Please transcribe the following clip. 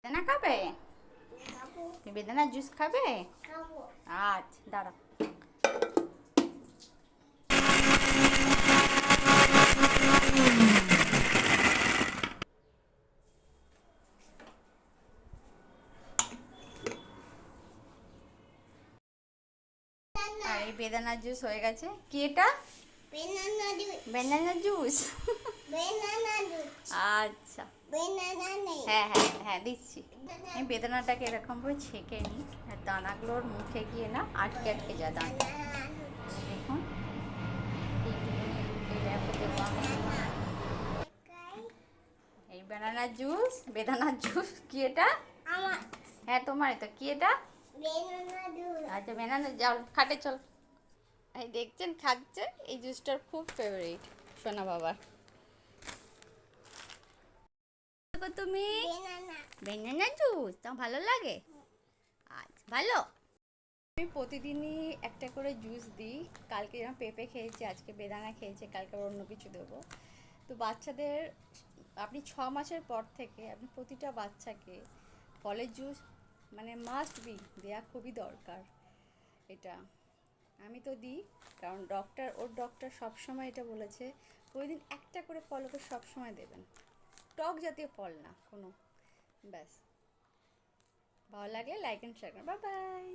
বেদানা খাবে? খাবো। তুমি বেদানার জুস খাবে? খাবো। আচ্ছা দাঁড়াও। আর এই বেদানার জুস হয়ে গেছে। কি এটা? Banana juice. বেদানার জুস। Banana juice. আচ্ছা বেনানা নেই। হ্যাঁ হ্যাঁ হ্যাঁ দিচ্ছি। আমি বেদানাটাকে এরকম করে ছেঁকে নিই, আর দানাগুলোর মুখে গিয়ে না আটকে আটকে যায় দানা। দেখুন এইটুকুনি দেবো আমি। এই বেদানার জুস, বেদানার জুস। কি এটা? আমার হ্যাঁ তোমারই তো। কি এটা? Banana juice. আচ্ছা বেদানা, যাও খাটে চল। এই দেখছেন খাচ্ছে। এই জুসটার খুব ফেভারিট সোনা বাবার। তুমি বেনানা। বেদানা জুস তোমার ভালো লাগে? আচ্ছা ভালো। আমি প্রতিদিনই একটা করে জুস দিই। কালকে যেমন পেঁপে খেয়েছি, আজকে বেদানা খেয়েছে, কালকে আবার অন্য কিছু দেবো। তো বাচ্চাদের আপনি 6 মাসের পর থেকে আপনি প্রতিটা বাচ্চাকে ফলের জুস মানে মাস্ট বি দেওয়া খুবই দরকার। এটা আমি তো দিই, কারণ ডক্টর সবসময় এটা বলেছে প্রতিদিন একটা করে ফল ওকে সবসময় দেবেন, টক জাতীয় ফল না কোনো। ব্যাস, ভালো লাগলে লাইক অ্যান্ড শেয়ার করুন। Bye bye.